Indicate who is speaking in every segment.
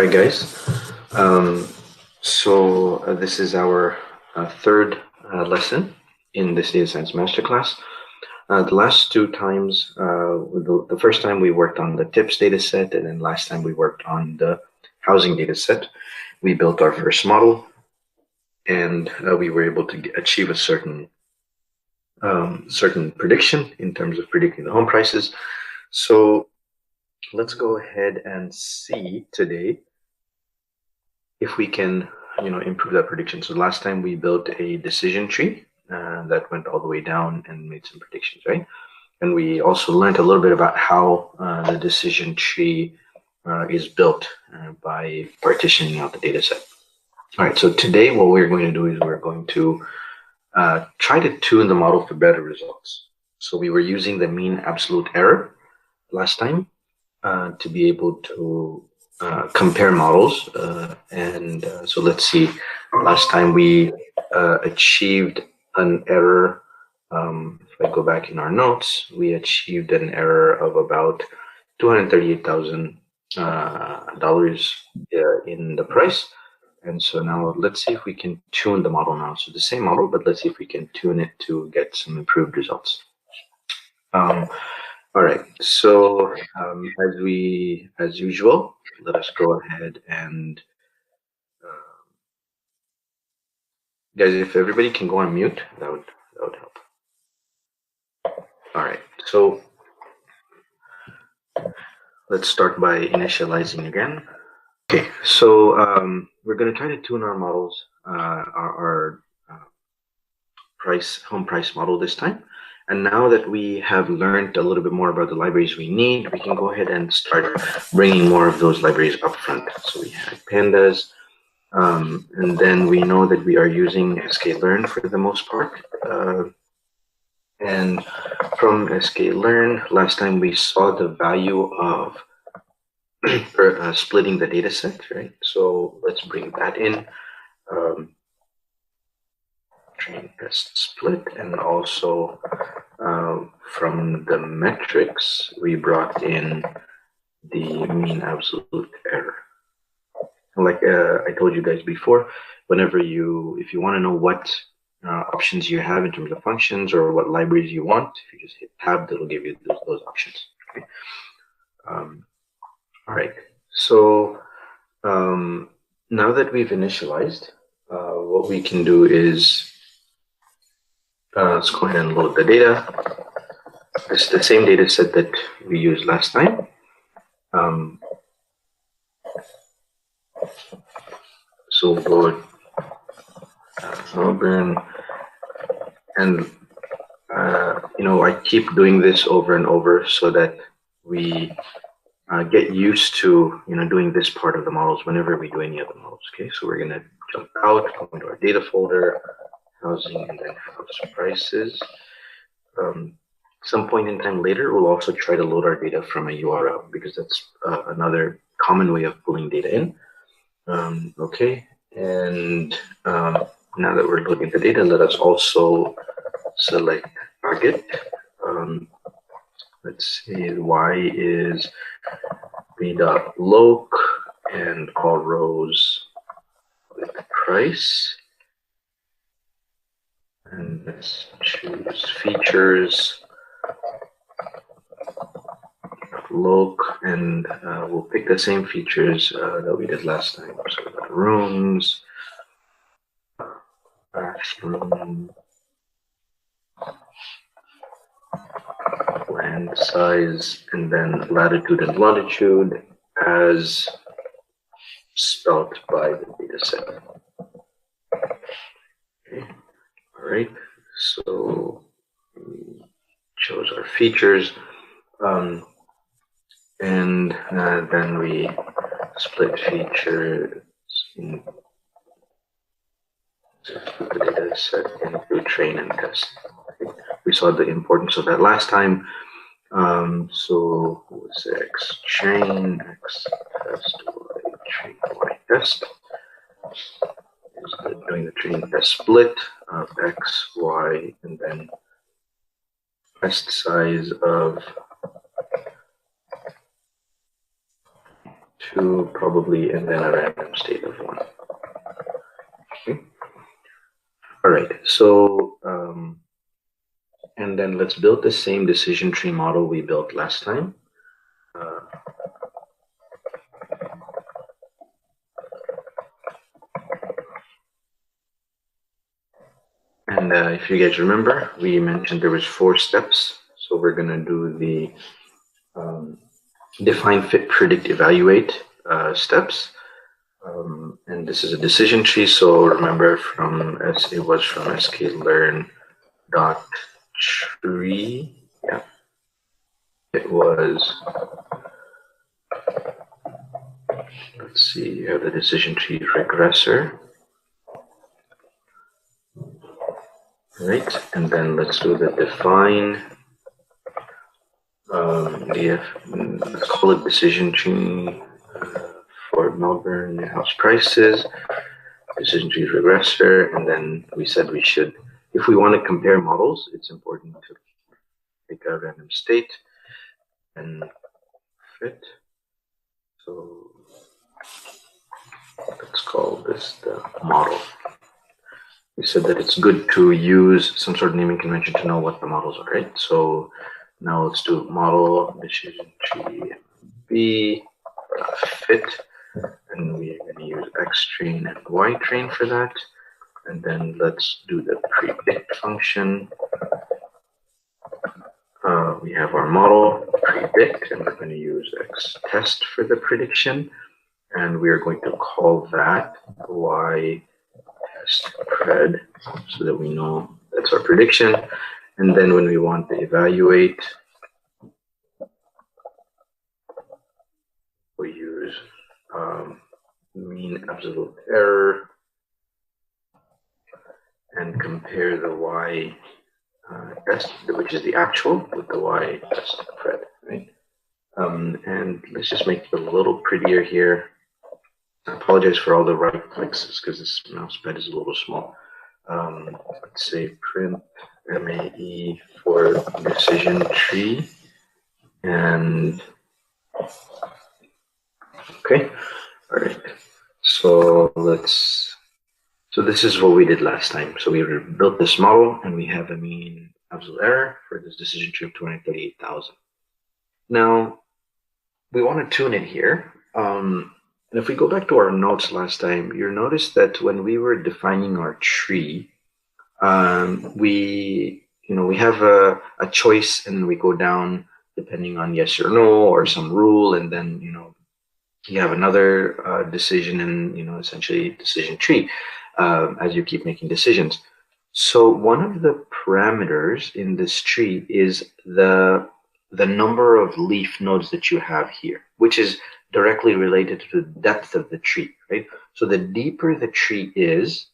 Speaker 1: Hi guys. This is our third lesson in this data science masterclass. The last two times, the first time we worked on the tips data set, and then last time we worked on the housing data set. We built our first model, and we were able to achieve a certain prediction in terms of predicting the home prices. So let's go ahead and see today if we can, improve that prediction. So last time we built a decision tree that went all the way down and made some predictions, right? And we also learned a little bit about how the decision tree is built by partitioning out the data set. All right, so today what we're going to do is we're going to try to tune the model for better results. So we were using the mean absolute error last time to be able to compare models. So let's see, last time we achieved an error. If I go back in our notes, we achieved an error of about $238,000 in the price. And so now let's see if we can tune the model now. So the same model, but let's see if we can tune it to get some improved results. All right, so as usual, let us go ahead and guys, if everybody can go on mute, that would help. All right, so let's start by initializing again. Okay, so we're going to try to tune our models, our home price model this time. And now that we have learned a little bit more about the libraries we need, we can go ahead and start bringing more of those libraries up front. So we had pandas, and then we know that we are using sklearn for the most part. And from sklearn, last time we saw the value of splitting the data set, right? So let's bring that in. Train test split, and also from the metrics we brought in the mean absolute error. Like I told you guys before, if you want to know what options you have in terms of functions or what libraries you want, if you just hit tab, that'll give you those options. Okay. All right, so now that we've initialized, what we can do is let's go ahead and load the data. It's the same data set that we used last time. So we'll go Melbourne, and I keep doing this over and over so that we get used to doing this part of the models whenever we do any other models. Okay, so we're gonna jump out, go into our data folder, housing, and then house prices. Some point in time later, we'll also try to load our data from a URL because that's another common way of pulling data in. Okay, and now that we're loading the data, let us also select target. Let's see, y is b.loc, and all rows with price. And let's choose features, loc, and we'll pick the same features that we did last time. So we got rooms, bathroom, land size, and then latitude and longitude as spelt by the data set. Okay. All right, so we chose our features, and then we split features in the data set into train and test. Okay. We saw the importance of that last time. So it was X train, X test, Y train, Y test. Doing the train test split of X, Y, and then test size of 2 probably, and then a random state of 1. Okay. All right, so and then let's build the same decision tree model we built last time. And if you guys remember, we mentioned there was 4 steps. So we're going to do the define, fit, predict, evaluate steps. And this is a decision tree. So remember, it was from sklearn.tree. Yeah, it was. Let's see. You have the decision tree regressor. Right, and then let's do the define. Let's call it decision tree for Melbourne house prices, decision tree regressor, and then we said we should, if we want to compare models, it's important to take a random state and fit. So let's call this the model. We said that it's good to use some sort of naming convention to know what the models are, right? So now let's do model decision tree B fit, and we're going to use X train and Y train for that. And then let's do the predict function. We have our model predict, and we're going to use X test for the prediction, and we are going to call that Y test pred, so that we know that's our prediction. And then when we want to evaluate, we use mean absolute error and compare the Y test, which is the actual, with the Y test pred, right? And let's just make it a little prettier here. I apologize for all the right clicks because this mouse pad is a little small. Let's say print MAE for decision tree, and okay, all right. So this is what we did last time. So we built this model, and we have a mean absolute error for this decision tree of 238,000. Now we want to tune it here. And if we go back to our notes last time, you'll notice that when we were defining our tree, we have a choice, and we go down depending on yes or no or some rule, and then you have another decision, and essentially decision tree as you keep making decisions. So one of the parameters in this tree is the number of leaf nodes that you have here, which is directly related to the depth of the tree, right? So the deeper the tree is,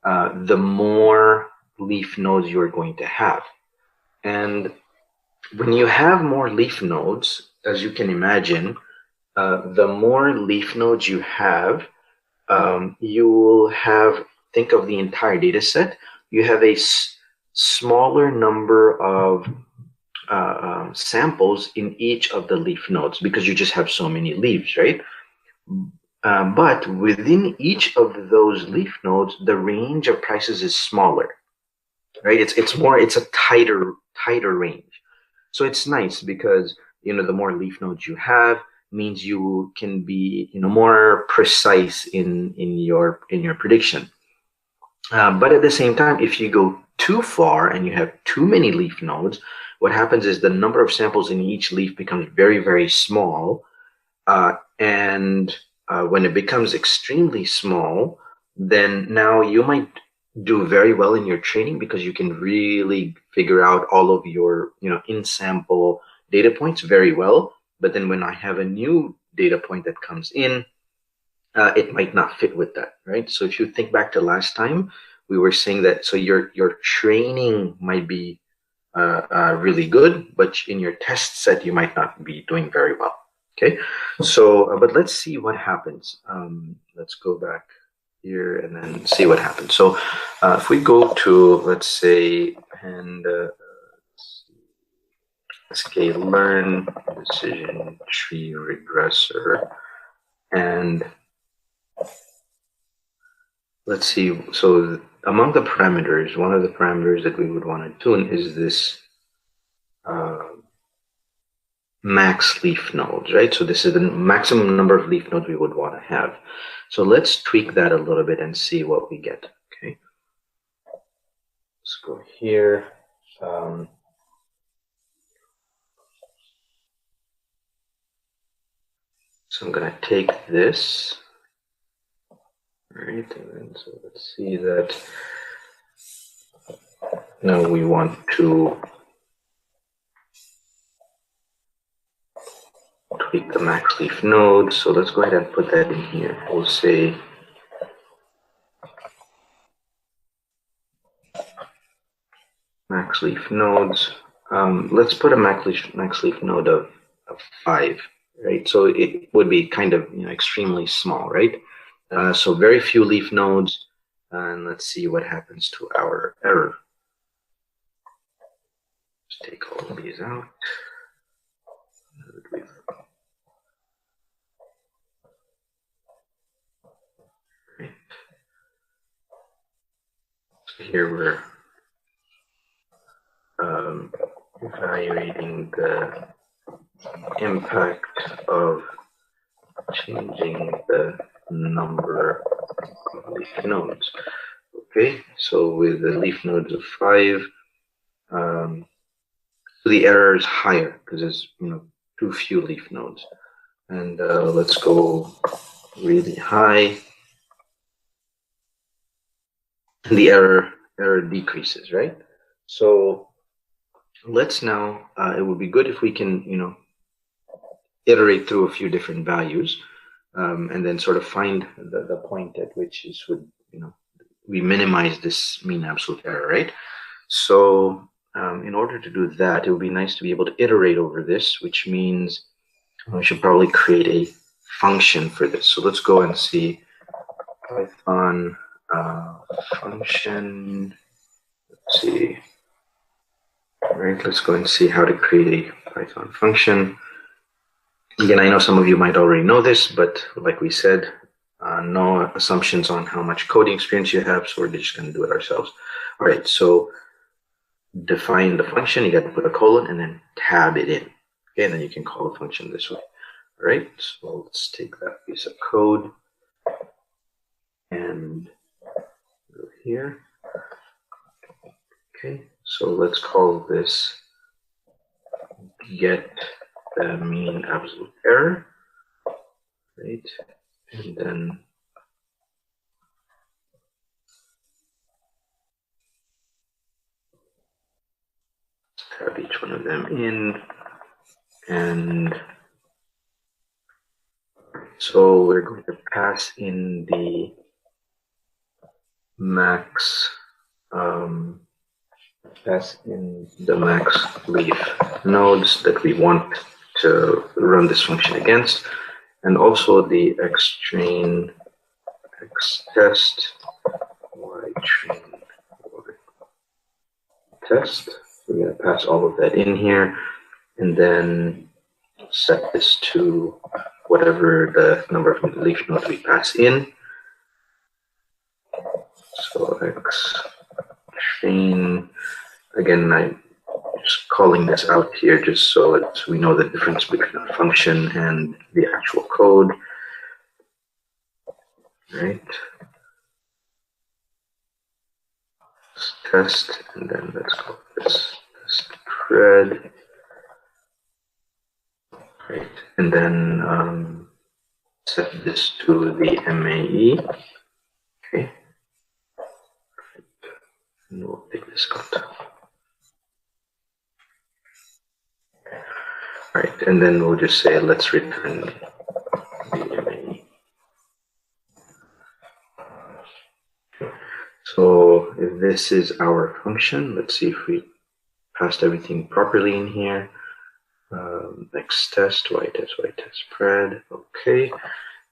Speaker 1: the more leaf nodes you're going to have. And when you have more leaf nodes, as you can imagine, the more leaf nodes you have, you will have, think of the entire data set, you have a smaller number of samples in each of the leaf nodes because you just have so many leaves, right? But within each of those leaf nodes, the range of prices is smaller, right? It's a tighter range. So it's nice because the more leaf nodes you have means you can be more precise in your prediction. But at the same time, if you go too far and you have too many leaf nodes, what happens is the number of samples in each leaf becomes very, very small. And when it becomes extremely small, then now you might do very well in your training because you can really figure out all of your in-sample data points very well. But then when I have a new data point that comes in, it might not fit with that, right? So if you think back to last time, we were saying that so your training might be really good, but in your test set you might not be doing very well. Okay, so but let's see what happens. Let's go back here and then see what happens. So if we go to, let's say, and sklearn decision tree regressor, And let's see, so among the parameters, one of the parameters that we would want to tune is this max leaf nodes, right? So this is the maximum number of leaf nodes we would want to have. So let's tweak that a little bit and see what we get, okay? Let's go here. So I'm going to take this, right? And then, so let's see that now we want to tweak the max leaf node. So let's go ahead and put that in here. We'll say max leaf nodes. Let's put a max leaf node of 5, right? So it would be kind of extremely small, right? So very few leaf nodes, and let's see what happens to our error. Let's take all of these out. So here we're evaluating the impact of changing the number of leaf nodes. Okay, so with the leaf nodes of 5, the error is higher because there's too few leaf nodes. And let's go really high. And the error decreases, right? So let's now, it would be good if we can, iterate through a few different values and then sort of find the point at which is we minimize this mean absolute error, right? So in order to do that, it would be nice to be able to iterate over this, which means we should probably create a function for this. So let's go and see Python function. Let's see. All right, let's go and see how to create a Python function. Again, I know some of you might already know this, but like we said, no assumptions on how much coding experience you have, so we're just going to do it ourselves. All right, so define the function. You got to put a colon and then tab it in. Okay, and then you can call the function this way. All right, so let's take that piece of code and go here. Okay, so let's call this get the mean absolute error, right? And then tab each one of them in. And so we're going to pass in the max leaf nodes that we want to run this function against, and also the xtrain, xtest, ytrain, ytest. We're going to pass all of that in here, and then set this to whatever the number of leaf nodes we pass in. So xtrain, again, I'm just calling this out here just so that we know the difference between a function and the actual code. Right. Let's test, and then let's call this spread. Right, and then set this to the MAE. Okay. And we'll take this out. All right, and then we'll just say let's return the MAE. So if this is our function, let's see if we passed everything properly in here. Xtest, ytest, spread, okay.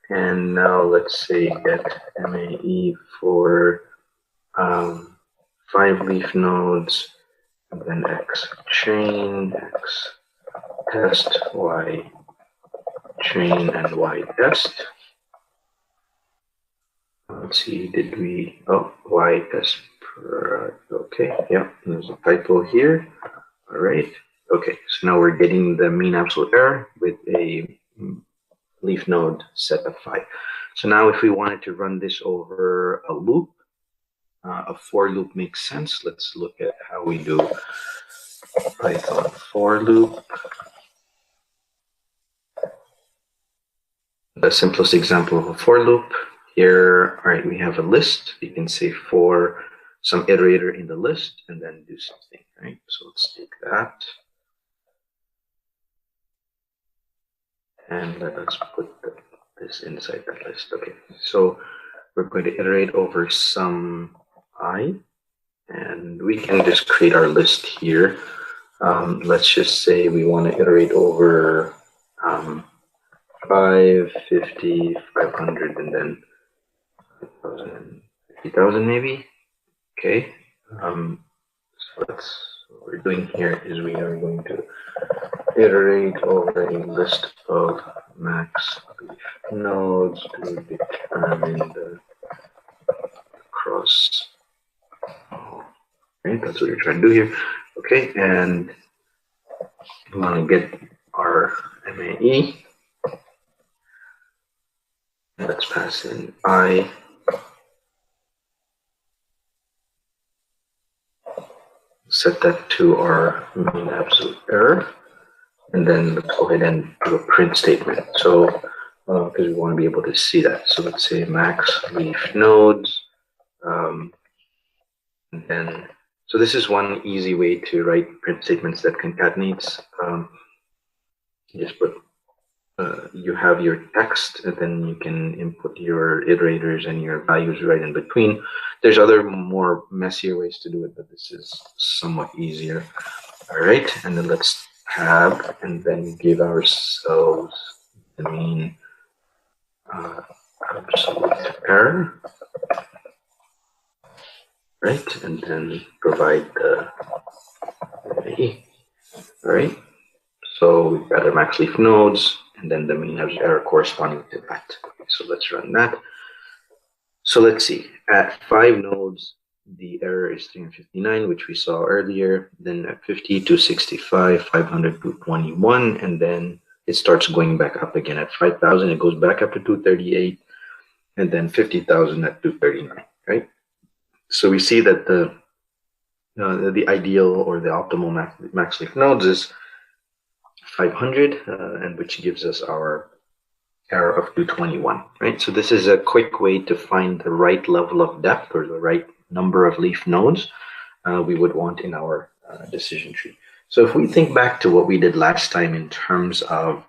Speaker 1: And now let's say get MAE for 5 leaf nodes, and then xtrain, xtest, ytrain, and ytest. let's see, did we, oh, y test per, okay, yeah, there's a typo here. All right, okay, so now we're getting the mean absolute error with a leaf node set of 5. So now if we wanted to run this over a loop, a for loop makes sense. Let's look at how we do Python for loop. The simplest example of a for loop here, all right, we have a list. You can say for some iterator in the list and then do something, right? So let's take that. And let's put this inside that list. Okay, so we're going to iterate over some I, and we can just create our list here. Let's just say we want to iterate over 5, 50, 500, and then 50,000 maybe. Okay. So what we're doing here is we are going to iterate over a list of max nodes to determine the cross. Right, that's what you're trying to do here. Okay, and we want to get our MAE. Let's pass in I. Set that to our mean absolute error. And then let's go ahead and do a print statement. So, because we want to be able to see that. So let's say max leaf nodes. And then, so this is one easy way to write print statements that concatenates. Just put, you have your text, and then you can input your iterators and your values right in between. There's other more messier ways to do it, but this is somewhat easier. All right, and then let's tab and then give ourselves the mean absolute error, right, and then provide the MAE. All right, so we've got our max leaf nodes and then the mean absolute error corresponding to that. Okay, so let's run that. So let's see, at 5 nodes, the error is 359, which we saw earlier. Then at 50 to 65, 500 to 21, and then it starts going back up again. At 5,000, it goes back up to 238, and then 50,000 at 239, right? So we see that the ideal or the optimal max leaf nodes is 500, and which gives us our error of 221, right? So this is a quick way to find the right level of depth or the right number of leaf nodes we would want in our decision tree. So if we think back to what we did last time in terms of,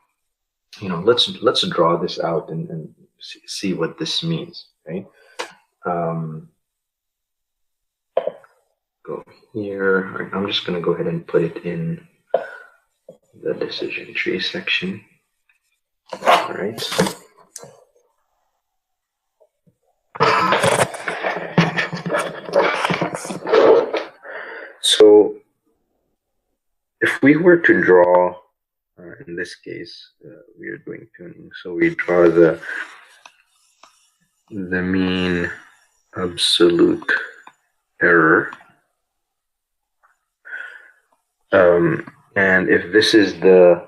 Speaker 1: let's draw this out and see what this means, right? Go here. All right, I'm just going to go ahead and put it in the decision tree section. All right. So if we were to draw, in this case, we are doing tuning. So we draw the mean absolute error. And if this is the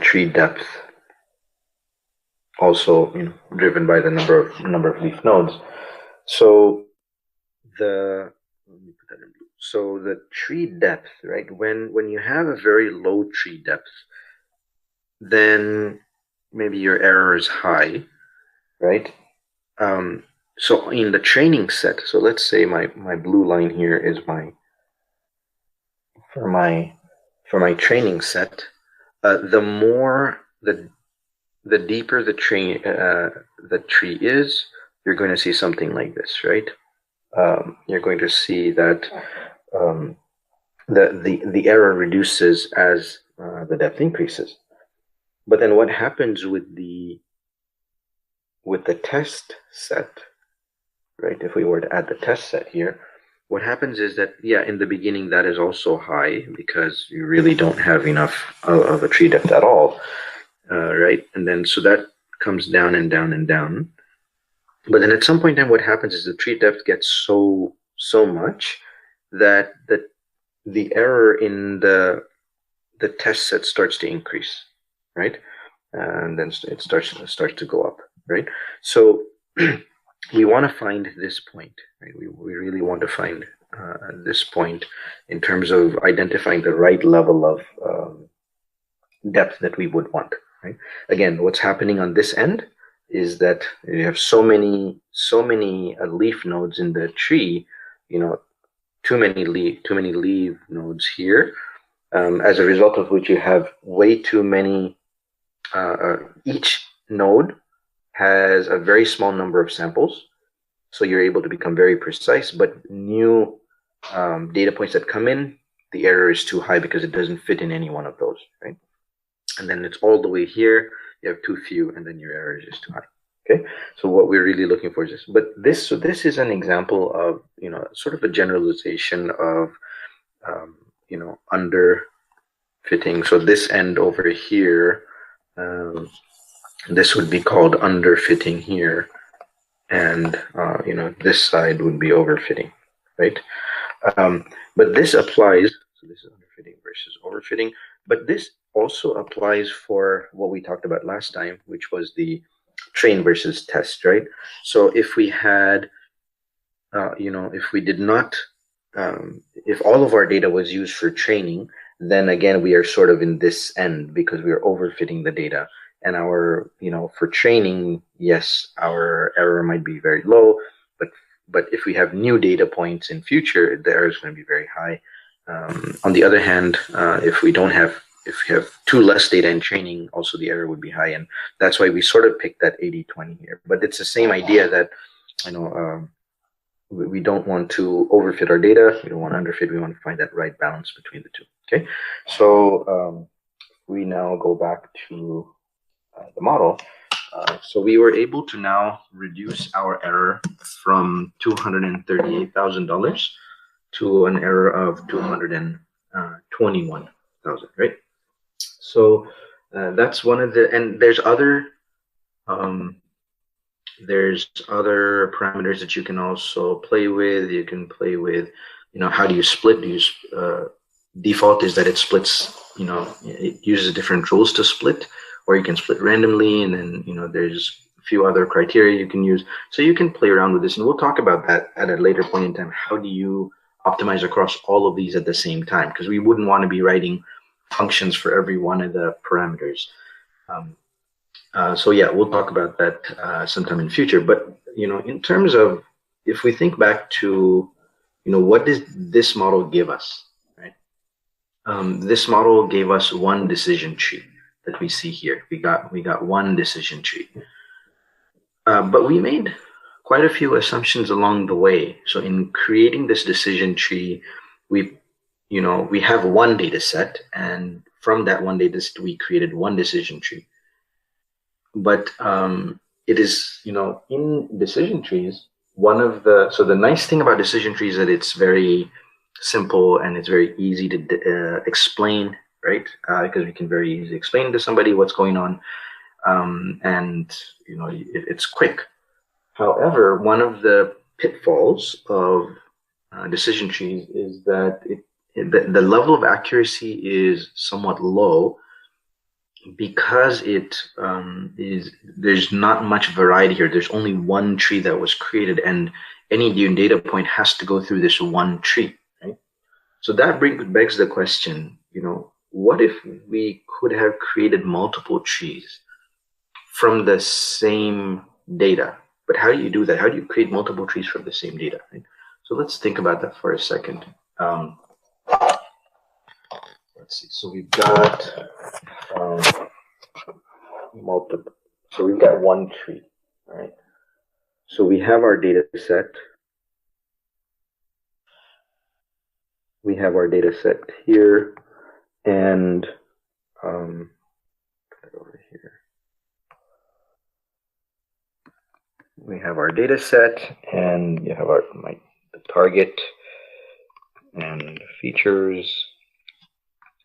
Speaker 1: tree depth, also driven by the number of leaf nodes. So let me put that in blue. So the tree depth, right? When you have a very low tree depth, then maybe your error is high, right? So in the training set, so let's say my blue line here is for my training set. The deeper the tree is, you're going to see something like this, right? You're going to see that the error reduces as the depth increases. But then what happens with the test set, right? If we were to add the test set here, what happens is that, yeah, in the beginning that is also high because you really don't have enough of a tree depth at all, right? And then so that comes down and down and down. But then at some point in time, what happens is the tree depth gets so much that the error in the test set starts to increase, right? And then it starts to go up, right? So we want to find this point, right? We really want to find this point in terms of identifying the right level of depth that we would want, right? Again, what's happening on this end is that you have so many leaf nodes in the tree, you know, too many leaf nodes here, as a result of which you have way too many. Each node has a very small number of samples, so you're able to become very precise. But new data points that come in, the error is too high because it doesn't fit in any one of those, right? And then it's all the way here, you have too few, and then your error is just too high. Okay, so what we're really looking for is this. But this is an example of, you know, sort of a generalization of, you know, under fitting. So this end over here, this would be called underfitting here, and you know, this side would be overfitting, right? But this applies. So this is underfitting versus overfitting. But this also applies for what we talked about last time, which was the train versus test, right? So if we had, you know, if we did not, if all of our data was used for training, then again, we are sort of in this end because we are overfitting the data. And our, you know, for training, yes, our error might be very low, but if we have new data points in future, the error is going to be very high. On the other hand, if we have too less data in training, also the error would be high. And that's why we sort of picked that 80-20 here. But it's the same idea that, you know, we don't want to overfit our data. We don't want to underfit. We want to find that right balance between the two. Okay. So we now go back to the model. So we were able to now reduce our error from $238,000 to an error of $221,000, right? So that's one of the, and there's other parameters that you can also play with. You can play with, you know, how do you split? Do you default is that it splits, you know, it uses different rules to split, or you can split randomly, and then, you know, there's a few other criteria you can use. So you can play around with this, and we'll talk about that at a later point in time. How do you optimize across all of these at the same time? Because we wouldn't want to be writing functions for every one of the parameters. So yeah, we'll talk about that sometime in future. But, you know, in terms of, if we think back to, you know, what does this model give us, right? This model gave us one decision tree that we see here. We got one decision tree, but we made quite a few assumptions along the way. So in creating this decision tree, we have one data set, and from that one data set, we created one decision tree. But it is, you know, in decision trees, so the nice thing about decision trees is that it's very simple and it's very easy to explain, right? Because we can very easily explain to somebody what's going on, and, you know, it's quick. However, one of the pitfalls of decision trees is that the level of accuracy is somewhat low, because there's not much variety here. There's only one tree that was created, and any new data point has to go through this one tree, right? So that begs the question, you know, what if we could have created multiple trees from the same data? But how do you do that? How do you create multiple trees from the same data, right? So let's think about that for a second. Let's see. So we've got multiple. So we've got one tree, all right? So we have our data set. We have our data set here, and over here. We have our data set, and you have the target and features,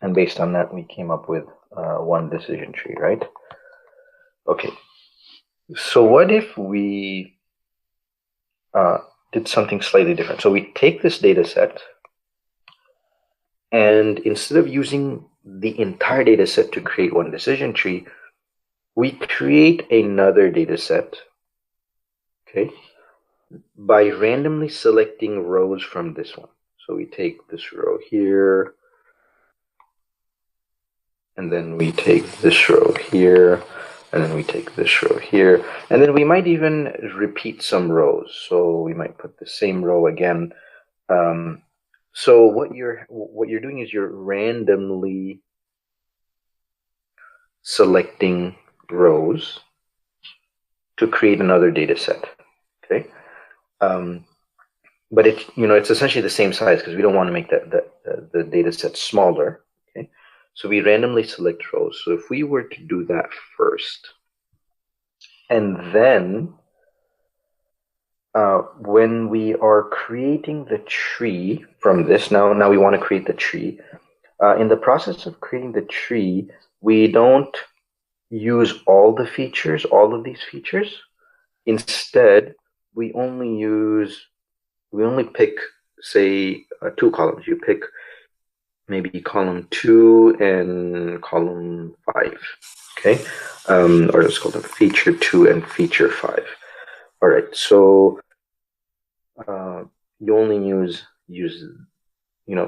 Speaker 1: and based on that, we came up with one decision tree, right? Okay, So what if we did something slightly different? So we take this data set, and instead of using the entire data set to create one decision tree, we create another data set, okay, by randomly selecting rows from this one. So we take this row here, and then we take this row here, and then we take this row here, and then we might even repeat some rows. So we might put the same row again. So what you're doing is you're randomly selecting rows to create another data set. Okay, but it's essentially the same size because we don't want to make the data set smaller. Okay, so we randomly select rows. So if we were to do that first, and then when we are creating the tree from this, now we want to create the tree. In the process of creating the tree, we don't use all of these features. Instead, we only pick, say, two columns. You pick maybe column 2 and column 5, okay? Or let's call them feature 2 and feature 5. All right, so you only use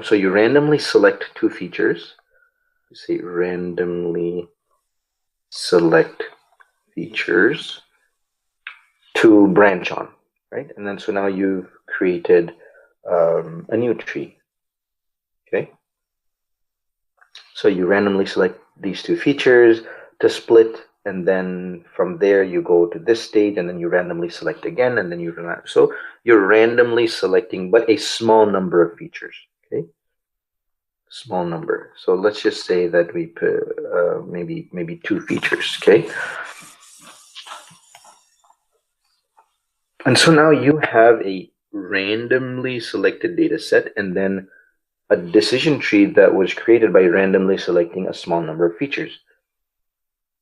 Speaker 1: so you randomly select two features. You say randomly select features to branch on, right? And then so now you've created a new tree, okay? So you randomly select these two features to split, and then from there you go to this stage, and then you randomly select again, and then so you're randomly selecting but a small number of features, okay? Small number. So let's just say that we put maybe two features, okay? And so now you have a randomly selected data set and then a decision tree that was created by randomly selecting a small number of features.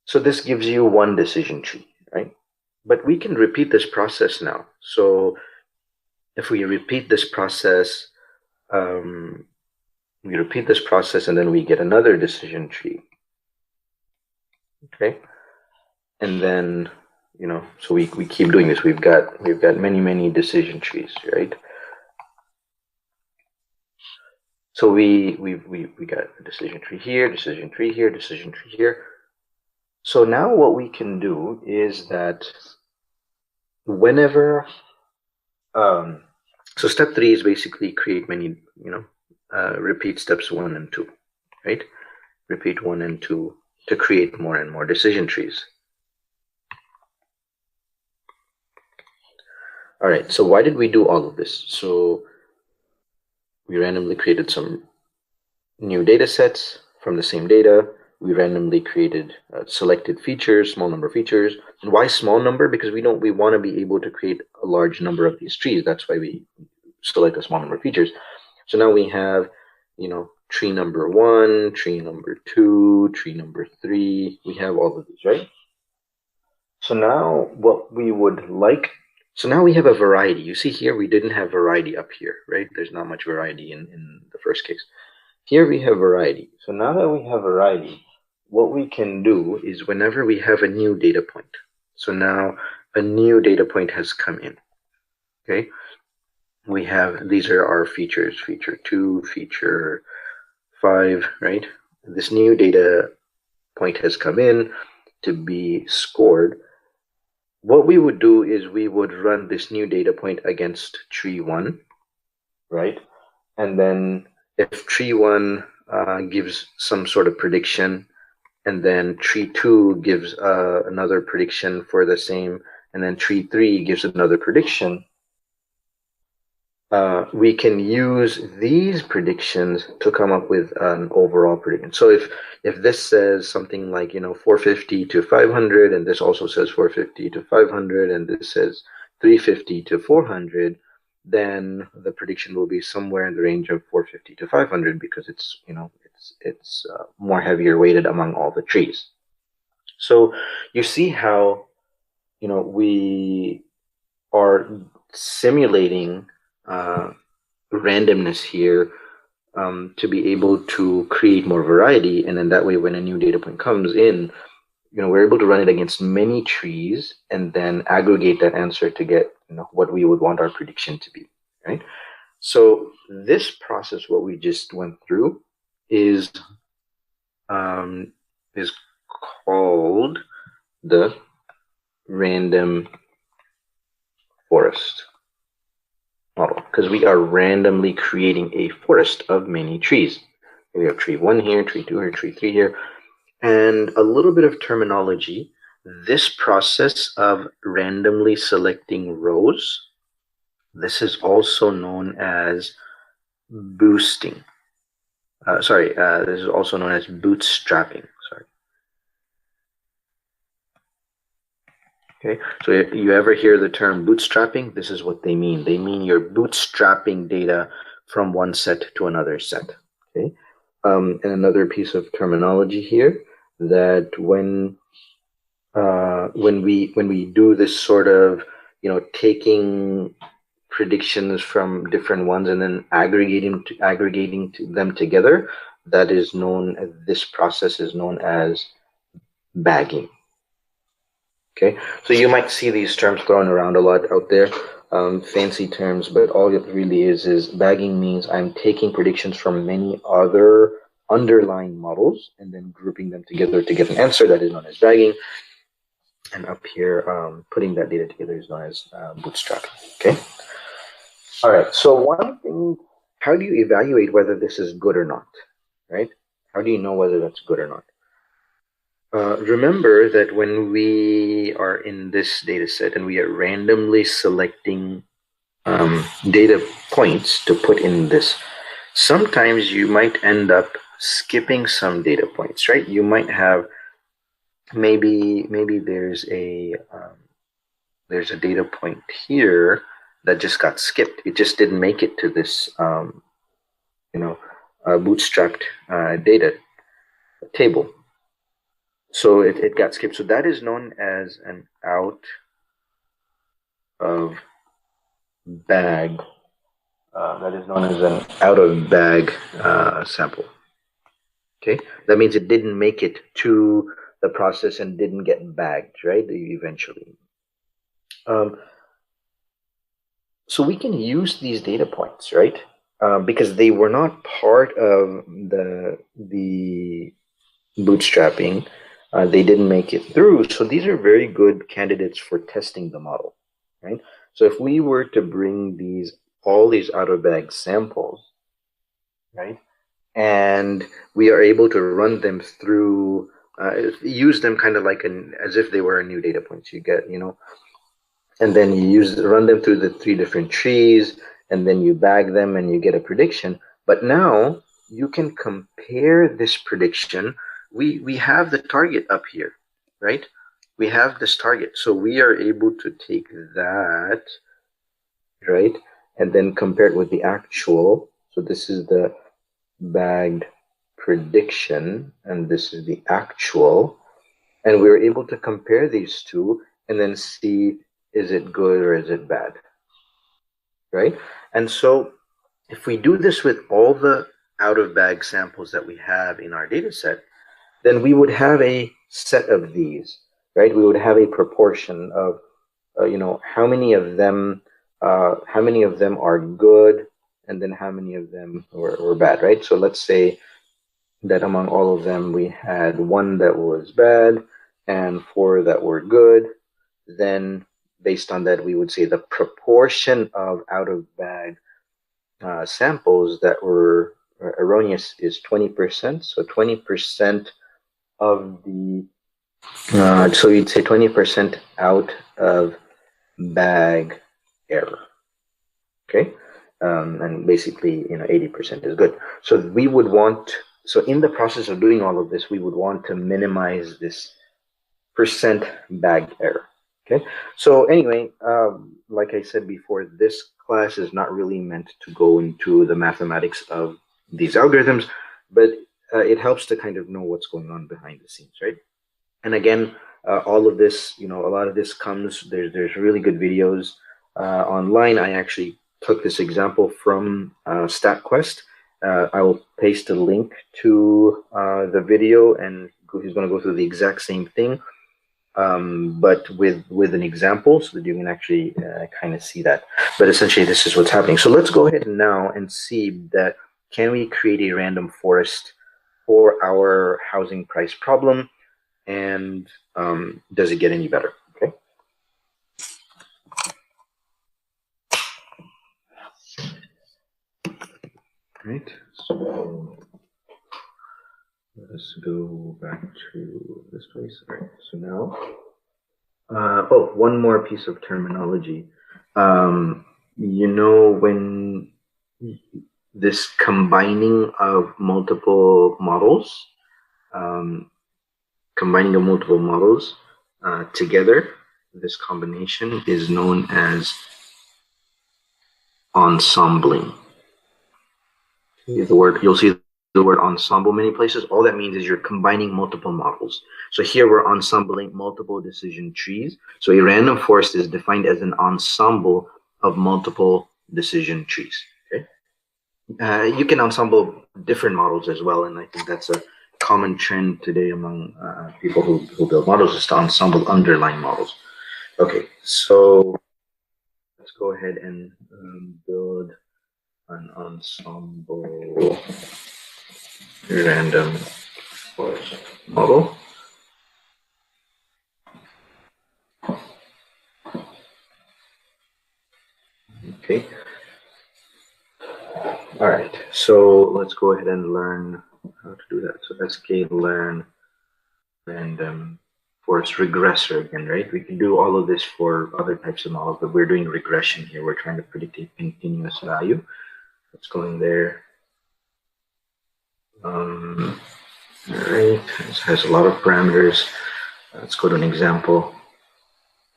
Speaker 1: So this gives you one decision tree, right? But we can repeat this process now. So if we repeat this process, and then we get another decision tree, okay? And then so we keep doing this. We've got many decision trees, right? So we got a decision tree here, decision tree here, decision tree here. So now what we can do is that whenever so step 3 is basically create many, repeat steps 1 and 2, right? Repeat 1 and 2 to create more and more decision trees. All right, so why did we do all of this? So we randomly created some new data sets from the same data. We randomly created selected features, small number of features. And why small number? Because we want to be able to create a large number of these trees. That's why we select a small number of features. So now we have, tree number 1, tree number 2, tree number 3. We have all of these, right? So now what we would like, so now we have a variety. You see here, we didn't have variety up here, right? There's not much variety in the first case. Here we have variety. So now that we have variety, what we can do is whenever we have a new data point, so now a new data point has come in, okay? We have, these are our features, feature 2, feature 5, right? This new data point has come in to be scored. What we would do is we would run this new data point against tree 1, right? And then if tree 1 gives some sort of prediction, and then tree 2 gives another prediction for the same, and then tree 3 gives another prediction, we can use these predictions to come up with an overall prediction. So if this says something like 450 to 500, and this also says 450 to 500, and this says 350 to 400, then the prediction will be somewhere in the range of 450 to 500 because it's more heavier weighted among all the trees. So you see how we are simulating randomness here to be able to create more variety, and then that way when a new data point comes in, we're able to run it against many trees and then aggregate that answer to get what we would want our prediction to be, right? So this process, what we just went through, is called the random forest model, because we are randomly creating a forest of many trees. We have tree 1 here, tree 2 here, tree 3 here. And a little bit of terminology. This process of randomly selecting rows, this is also known as boosting. This is also known as bootstrapping. Okay, so if you ever hear the term bootstrapping, this is what they mean. They mean you're bootstrapping data from one set to another set. Okay, and another piece of terminology here, that when we do this sort of taking predictions from different ones and then aggregating them together, this process is known as bagging. Okay, so you might see these terms thrown around a lot out there, fancy terms, but all it really is bagging means I'm taking predictions from many other underlying models and then grouping them together to get an answer. That is known as bagging. And up here, putting that data together is known as bootstrapping. Okay. All right. So one thing, how do you evaluate whether this is good or not? Right? How do you know whether that's good or not? Remember that when we are in this data set and we are randomly selecting data points to put in this, sometimes you might end up skipping some data points, right? You might have maybe there's a data point here that just got skipped. It just didn't make it to this bootstrapped data table. So it got skipped. So that is known as an out of bag. That is known as an out of bag sample. Okay, that means it didn't make it to the process and didn't get bagged, right? Eventually. So we can use these data points, right? Because they were not part of the bootstrapping. They didn't make it through. So these are very good candidates for testing the model, right? So if we were to bring all these out-of-bag samples, right, and we are able to run them through, use them kind of like as if they were a new data points. You get, and then you run them through the 3 different trees, and then you bag them and you get a prediction. But now you can compare this prediction. We have the target up here, right? We have this target. So we are able to take that, right, and then compare it with the actual. So this is the bagged prediction, and this is the actual. And we're able to compare these two and then see, is it good or is it bad, right? And so if we do this with all the out-of-bag samples that we have in our data set, then we would have a set of these, right? We would have a proportion of, how many of them are good, and then how many of them were bad, right? So let's say that among all of them, we had 1 that was bad and 4 that were good. Then based on that, we would say the proportion of out-of-bag samples that were erroneous is 20%. So 20% of the, so you'd say 20% out of bag error. Okay, and basically 80% is good. So we would want, so in the process of doing all of this, we would want to minimize this percent bag error. Okay, so anyway, like I said before, this class is not really meant to go into the mathematics of these algorithms, but it helps to kind of know what's going on behind the scenes, right? And again, all of this, a lot of this comes, there's really good videos online. I actually took this example from StatQuest. I will paste a link to the video, and he's going to go through the exact same thing, but with an example so that you can actually kind of see that. But essentially, this is what's happening. So let's go ahead now and see that can we create a random forest for our housing price problem, and does it get any better? Okay. Right. So let's go back to this place. All right. So now, oh, one more piece of terminology. When this combining of multiple models, together, this combination is known as ensembling. You'll see the word ensemble many places. All that means is you're combining multiple models. So here we're ensembling multiple decision trees. So a random forest is defined as an ensemble of multiple decision trees. Okay. You can ensemble different models as well, and I think that's a common trend today among people who build models, is to ensemble underlying models. Okay, so let's go ahead and build an ensemble random forest model. Okay. All right, so let's go ahead and learn how to do that. So sklearn random forest regressor again, right? We can do all of this for other types of models, but we're doing regression here. We're trying to predict a continuous value. Let's go in there. All right, this has a lot of parameters. Let's go to an example.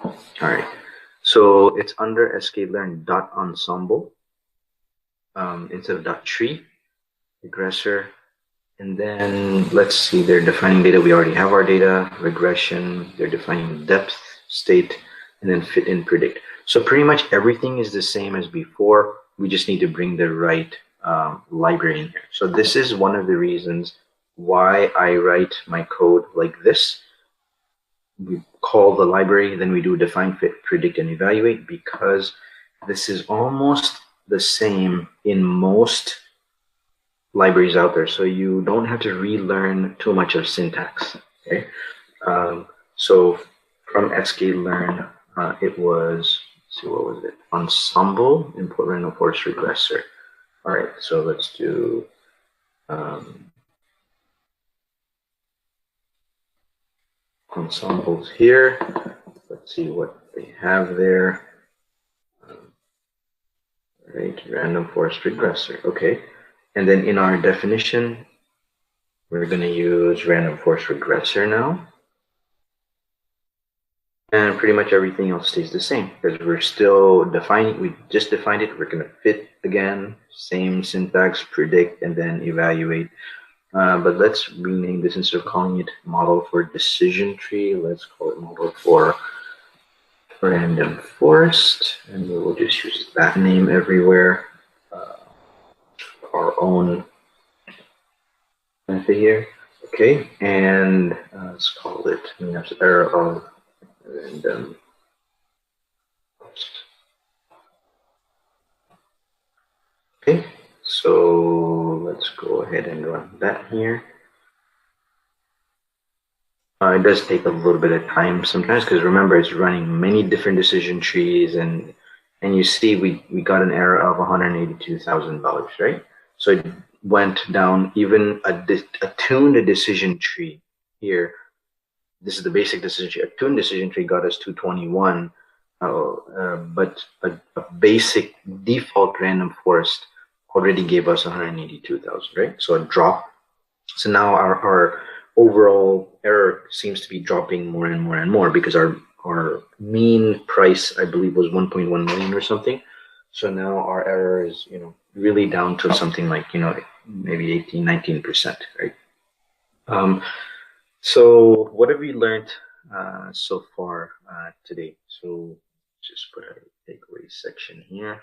Speaker 1: All right, so it's under sklearn.ensemble instead of .tree, regressor. And then let's see, they're defining data. We already have our data, regression, they're defining depth, state, and then fit and predict. So pretty much everything is the same as before. We just need to bring the right library in here. So this is one of the reasons why I write my code like this. We call the library, then we do define, fit, predict, and evaluate, because this is almost the same in most libraries out there, so you don't have to relearn too much of syntax. Okay, so from sklearn, it was, let's see, what was it? Ensemble, import random forest regressor. All right, so let's do ensembles here. Let's see what they have there. All right, random forest regressor. Okay. And then in our definition, we're going to use random forest regressor now. And pretty much everything else stays the same because we're still defining, we just defined it. We're going to fit again, same syntax, predict, and then evaluate. But let's rename this, instead of calling it model for decision tree, let's call it model for random forest. And we will just use that name everywhere. Our own method here. Okay, and let's call it error of random. Okay, so let's go ahead and run that here. It does take a little bit of time sometimes, because remember, it's running many different decision trees, and you see we got an error of $182,000, right? So it went down even a tuned decision tree here. This is the basic decision tree. A tuned decision tree got us 221, but a basic default random forest already gave us 182,000, right? So a drop. So now our overall error seems to be dropping more and more and more, because our mean price, I believe, was 1.1 million or something. So now our error is, really down to something like, maybe 18, 19%, right? So what have we learned so far today? So just put a takeaway section here.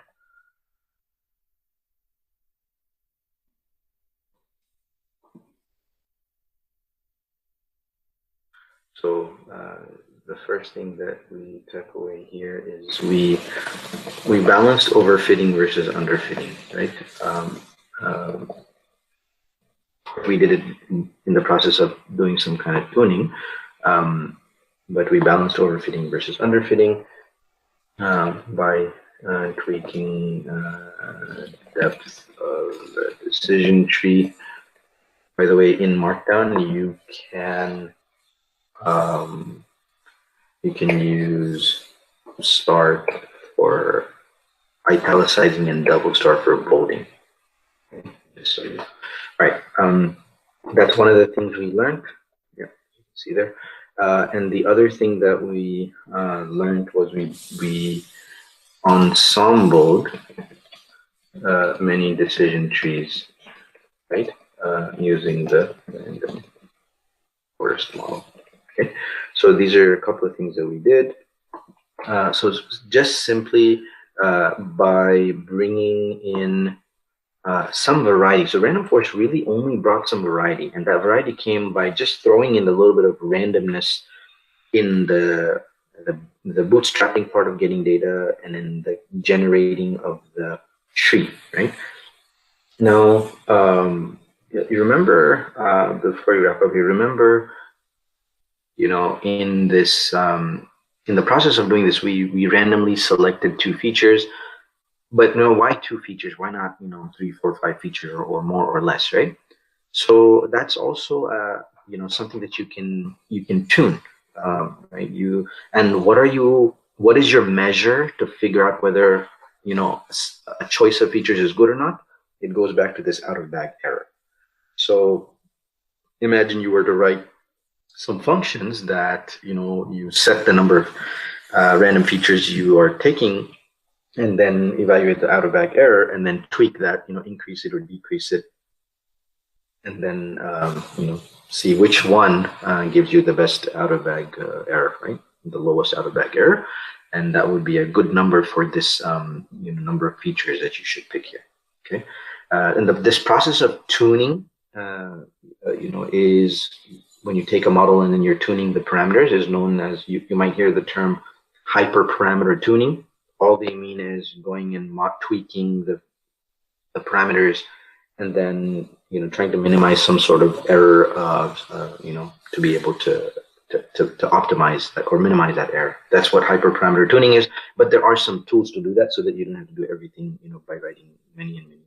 Speaker 1: So the first thing that we took away here is we balanced overfitting versus underfitting, right? We did it in the process of doing some kind of tuning, but we balanced overfitting versus underfitting by tweaking depth of the decision tree. By the way, in Markdown, um, you can use star for italicizing and double star for bolding. Okay. So, all right, that's one of the things we learned. Yeah, you can see there. And the other thing that we learned was we ensembled many decision trees, right? Using the random forest model. Okay, so these are a couple of things that we did. So just simply by bringing in some variety. So random forest really only brought some variety, and that variety came by just throwing in a little bit of randomness in the bootstrapping part of getting data, and in the generating of the tree, right? Now, you remember, before you wrap up, you remember, in this, in the process of doing this, we randomly selected 2 features, but why 2 features? Why not, 3, 4, 5 features or more or less, right? So that's also, something that you can tune, right? What is your measure to figure out whether, a choice of features is good or not? It goes back to this out of bag error. So imagine you were to write some functions that, you set the number of random features you are taking, and then evaluate the out of bag error, and then tweak that, increase it or decrease it, and then see which one gives you the best out of bag error, right? The lowest out of bag error, and that would be a good number for this number of features that you should pick here. Okay, and this process of tuning, is when you take a model and then you're tuning the parameters, is known as, you might hear the term hyperparameter tuning. All they mean is going and tweaking the parameters, and then trying to minimize some sort of error of to be able to optimize that or minimize that error. That's what hyperparameter tuning is. But there are some tools to do that, so that you don't have to do everything by writing many and many